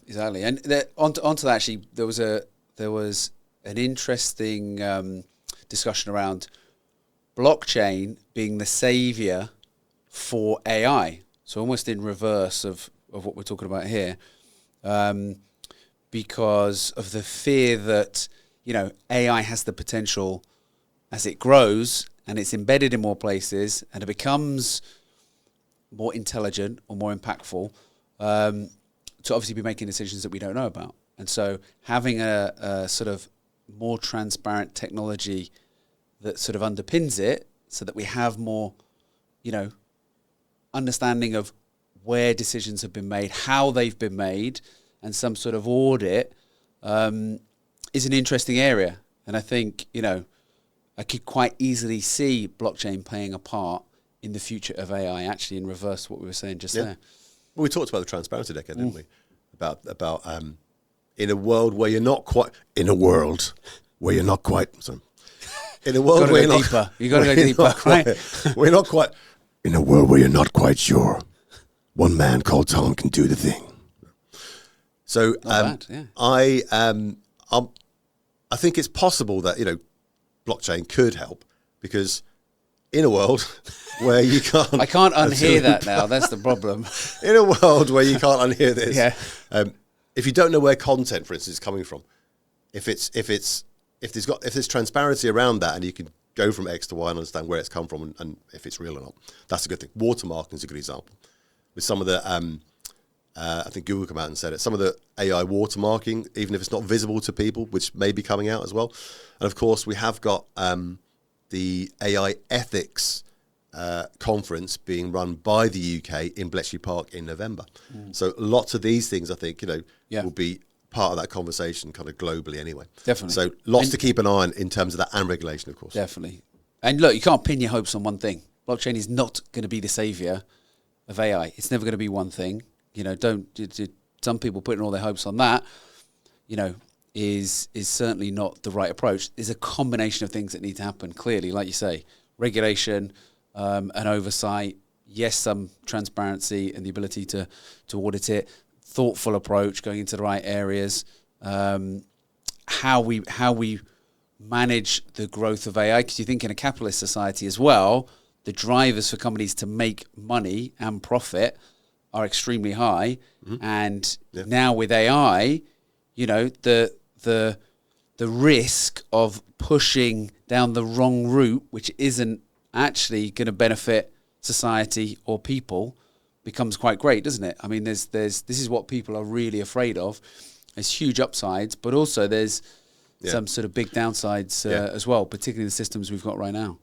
exactly. And onto that, actually, there was an interesting discussion around blockchain being the savior for AI. So almost in reverse of what we're talking about here, because of the fear that, AI has the potential as it grows and it's embedded in more places and it becomes more intelligent or more impactful, to obviously be making decisions that we don't know about. And so having a sort of more transparent technology that sort of underpins it so that we have more, understanding of where decisions have been made, how they've been made, and some sort of audit is an interesting area. And I think, I could quite easily see blockchain playing a part in the future of AI, actually in reverse to what we were saying just there. Well, we talked about the transparency decade, didn't we? About in a world where you're not quite in a world where you're not quite in a world where you're deeper. You got to go deeper, right? We're not quite in a world where you're not quite sure. One man called Tom can do the thing. So Not bad, yeah. I think it's possible that blockchain could help, because in a world where you can't, I can't unhear that now. That's the problem. In a world where you can't unhear this, yeah. If you don't know where content, for instance, is coming from, if there's transparency around that, and you can go from X to Y and understand where it's come from and if it's real or not, that's a good thing. Watermarking is a good example. With some of the, I think Google came out and said it, some of the AI watermarking, even if it's not visible to people, which may be coming out as well. And of course, we have got the AI ethics conference being run by the UK in Bletchley Park in November. So lots of these things, I think, will be part of that conversation kind of globally anyway. Definitely. So lots to keep an eye on in terms of that, and regulation, of course. Definitely. And look, you can't pin your hopes on one thing. Blockchain is not going to be the savior of AI. It's never going to be one thing. Some people putting all their hopes on that, is certainly not the right approach. There's a combination of things that need to happen, clearly, like you say, regulation, and oversight, yes, some transparency and the ability to audit it, thoughtful approach, going into the right areas, how we manage the growth of AI, because you think in a capitalist society as well, the drivers for companies to make money and profit are extremely high. And now with AI, the risk of pushing down the wrong route, which isn't actually going to benefit society or people, becomes quite great, doesn't it? I mean, this is what people are really afraid of. There's huge upsides, but also there's some sort of big downsides as well, particularly the systems we've got right now.